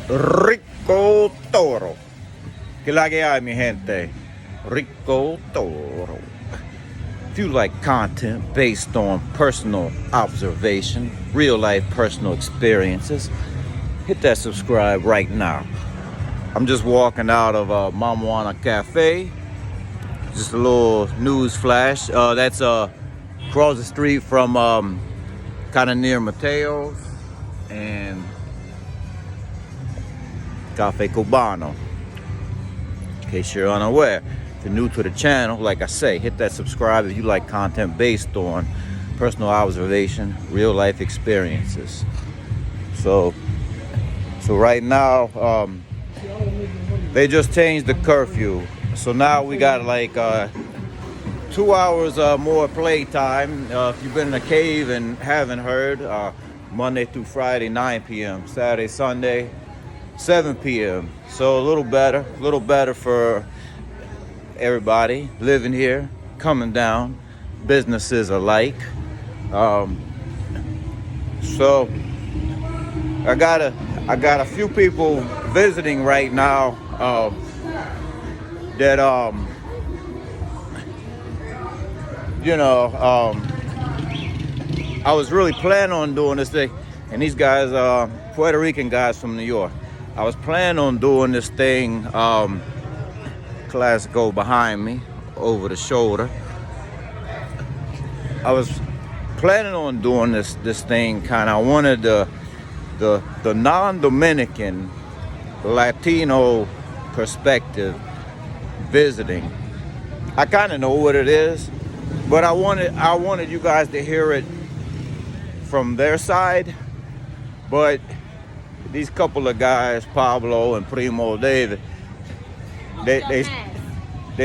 Rico.t.toro. Que la que hay, mi gente? Rico.t.toro. If you like content based on personal observation, real life personal experiences, hit that subscribe right now. I'm just walking out of Mamwana Cafe. Just a little news flash. That's across the street from kind of near Mateo's and Cafe Cubano. In case you're unaware, if you're new to the channel, like I say, hit that subscribe if you like content based on personal observation, real life experiences. So right now, they just changed the curfew. So now we got like 2 hours more playtime. If you've been in a cave and haven't heard, Monday through Friday, 9 p.m. Saturday, Sunday, 7 p.m. So a little better for everybody living here, coming down, businesses alike. So I got a few people visiting right now that I was really planning on doing this thing, and these guys, Puerto Rican guys from New York. I was planning on doing this thing, classical behind me, over the shoulder. I was planning on doing this thing kind of. I wanted the non-Dominican Latino perspective visiting. I kind of know what it is, but I wanted you guys to hear it from their side. But these couple of guys, Pablo and Primo David, they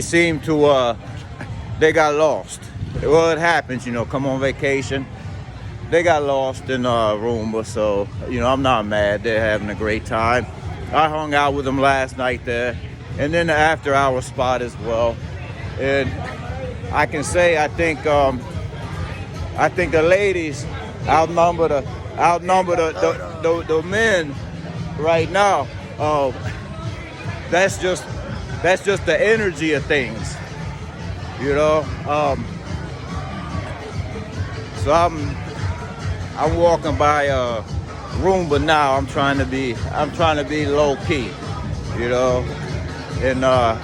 seem to they got lost. Well, it happens, come on vacation. They got lost in Roomba, so I'm not mad. They're having a great time. I hung out with them last night there, and then the after-hour spot as well. And I can say I think the ladies outnumber the men right now. That's just the energy of things, So I'm walking by Roomba now. I'm trying to be low key, and not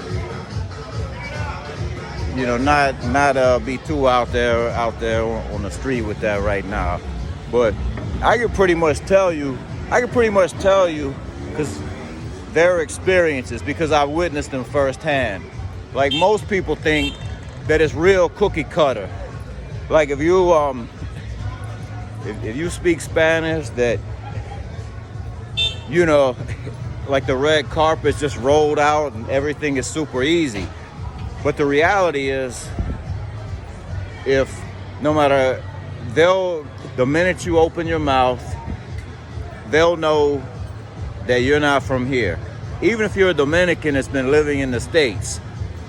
be too out there on the street with that right now. But I can pretty much tell you because their experiences, because I've witnessed them firsthand. Like, most people think that it's real cookie cutter. Like, if you speak Spanish, that like the red carpet's just rolled out and everything is super easy. But the reality is, the minute you open your mouth, they'll know that you're not from here. Even if you're a Dominican that's been living in the States.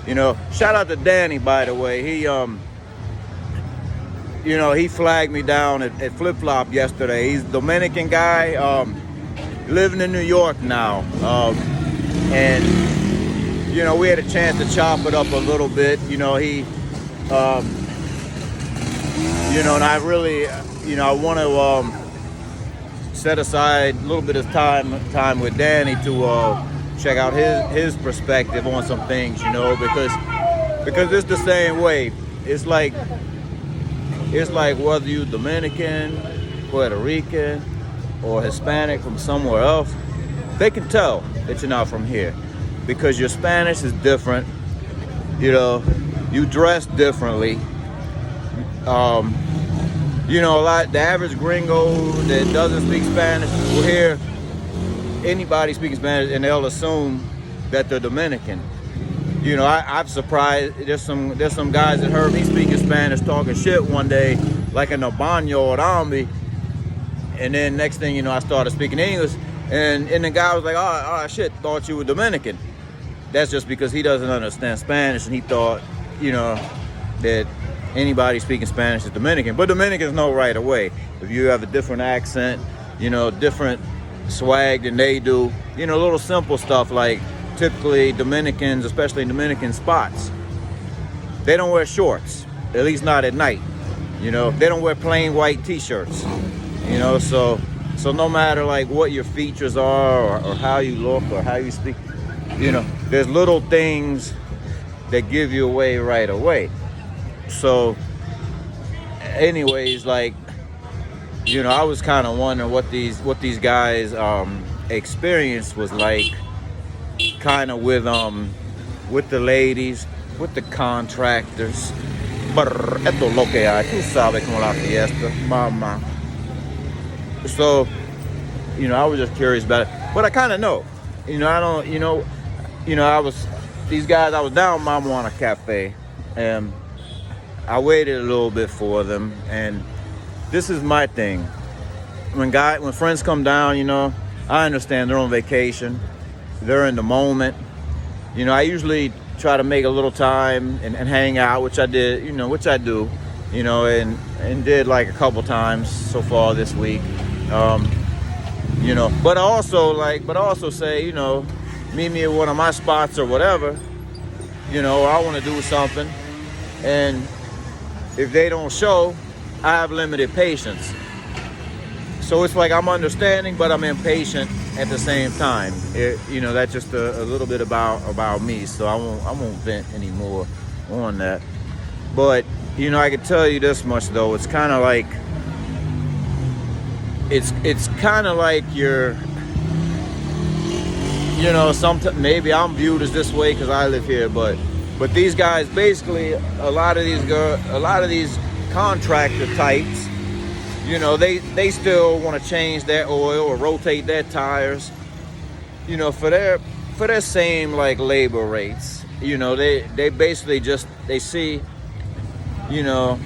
Shout out to Danny, by the way. He flagged me down at Flip Flop yesterday. He's a Dominican guy, living in New York now. And we had a chance to chop it up a little bit. And I really, I want to set aside a little bit of time with Danny to check out his perspective on some things, because it's the same way. It's like whether you're Dominican, Puerto Rican, or Hispanic from somewhere else, they can tell that you're not from here. Because your Spanish is different, you dress differently. The average gringo that doesn't speak Spanish will hear anybody speaking Spanish and they'll assume that they're Dominican. I'm surprised. There's some guys that heard me speaking Spanish talking shit one day, like in a baño or ambi, and then next thing I started speaking English, and the guy was like, oh shit, thought you were Dominican. That's just because he doesn't understand Spanish, and he thought, that anybody speaking Spanish is Dominican. But Dominicans know right away. If you have a different accent, different swag than they do, little simple stuff like typically Dominicans, especially Dominican spots, they don't wear shorts, at least not at night. They don't wear plain white t-shirts. So no matter like what your features are or how you look or how you speak, there's little things that give you away right away. So anyways, like, I was kind of wondering what these guys experience was like, kind of with the ladies, with the contractors. Esto es lo que hay, tú sabes como la fiesta, mama. So, I was just curious about it, but I kind of know, I don't, these guys, I was down Mama Cafe, and I waited a little bit for them, and this is my thing. When friends come down, I understand they're on vacation, they're in the moment. I usually try to make a little time and hang out, which I did, which I do, and did like a couple times so far this week. But I also say, meet me at one of my spots or whatever, I want to do something, and if they don't show, I have limited patience. So it's like I'm understanding, but I'm impatient at the same time. That's just a little bit about me. So I won't vent anymore on that. But I can tell you this much though. It's kind of like you're, sometimes maybe I'm viewed as this way because I live here, but these guys basically, a lot of these contractor types, they still want to change their oil or rotate their tires, for their same like labor rates. They basically just, they see a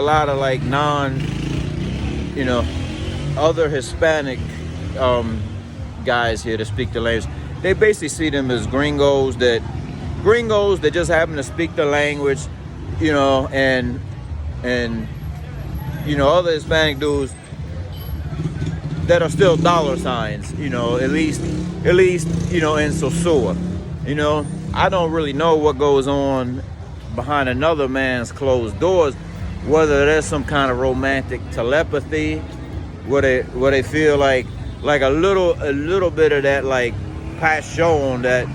lot of like other Hispanic guys here to speak the language. They basically see them as gringos that just happen to speak the language, and other Hispanic dudes that are still dollar signs, at least in Sosua. I don't really know what goes on behind another man's closed doors, whether there's some kind of romantic telepathy, where they feel like a little bit of that like passion, that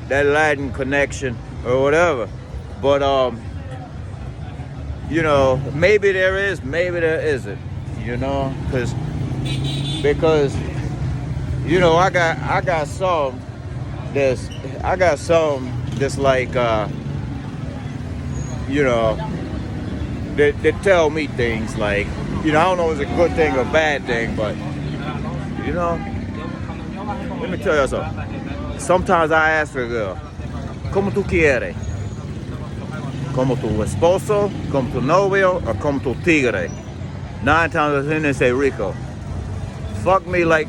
Latin connection or whatever. But maybe there is, maybe there isn't, because I got some that's like that tell me things like, I don't know if it's a good thing or bad thing, but let me tell you something. Sometimes I ask a girl, ¿Cómo tú quieres? ¿Como tu esposo, como tu novio, or como tu tigre? 9 times out of 10 they say Rico. Fuck me like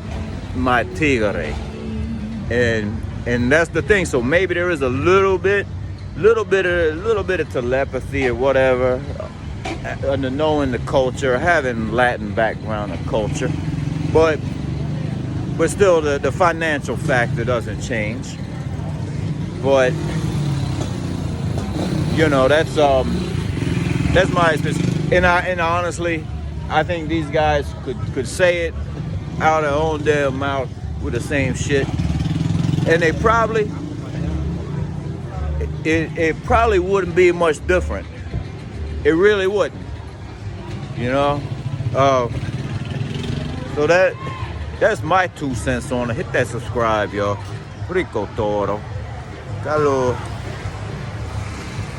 my tigre. And that's the thing. So maybe there is a little bit of telepathy or whatever, under knowing the culture, having Latin background and culture, but still the financial factor doesn't change. But that's my experience. And honestly, I think these guys could say it out of their own damn mouth with the same shit, and they probably it probably wouldn't be much different. It really wouldn't, So that's my 2 cents on it. Hit that subscribe, y'all. Rico.t.toro. Got a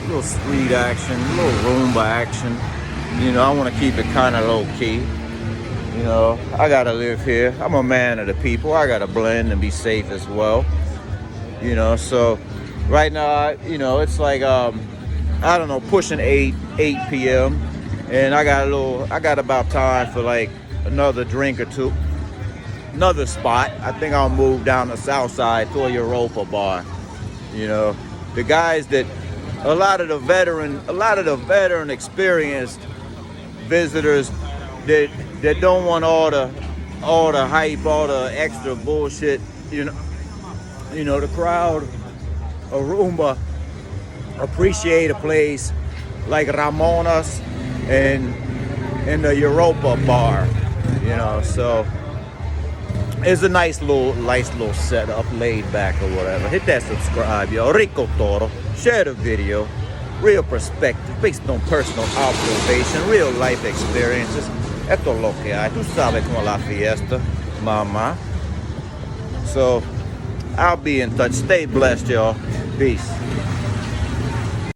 little street action, a little Roomba action. I want to keep it kind of low key. I gotta live here. I'm a man of the people. I gotta blend and be safe as well. So right now, it's like I don't know, pushing 8 p.m. and I got about time for like another drink or two. Another spot. I think I'll move down the south side to a Europa bar. The guys that a lot of the veteran experienced visitors that don't want all the all the hype, all the extra bullshit, the crowd, Aruba, appreciate a place like Ramona's and in the Europa bar, so it's a nice little setup, laid back or whatever. Hit that subscribe, yo. Rico.t.toro. Share the video. Real perspective based on personal observation, real life experiences. Esto es lo que hay. Tú sabes como la fiesta, mama. So, I'll be in touch. Stay blessed, y'all. Peace.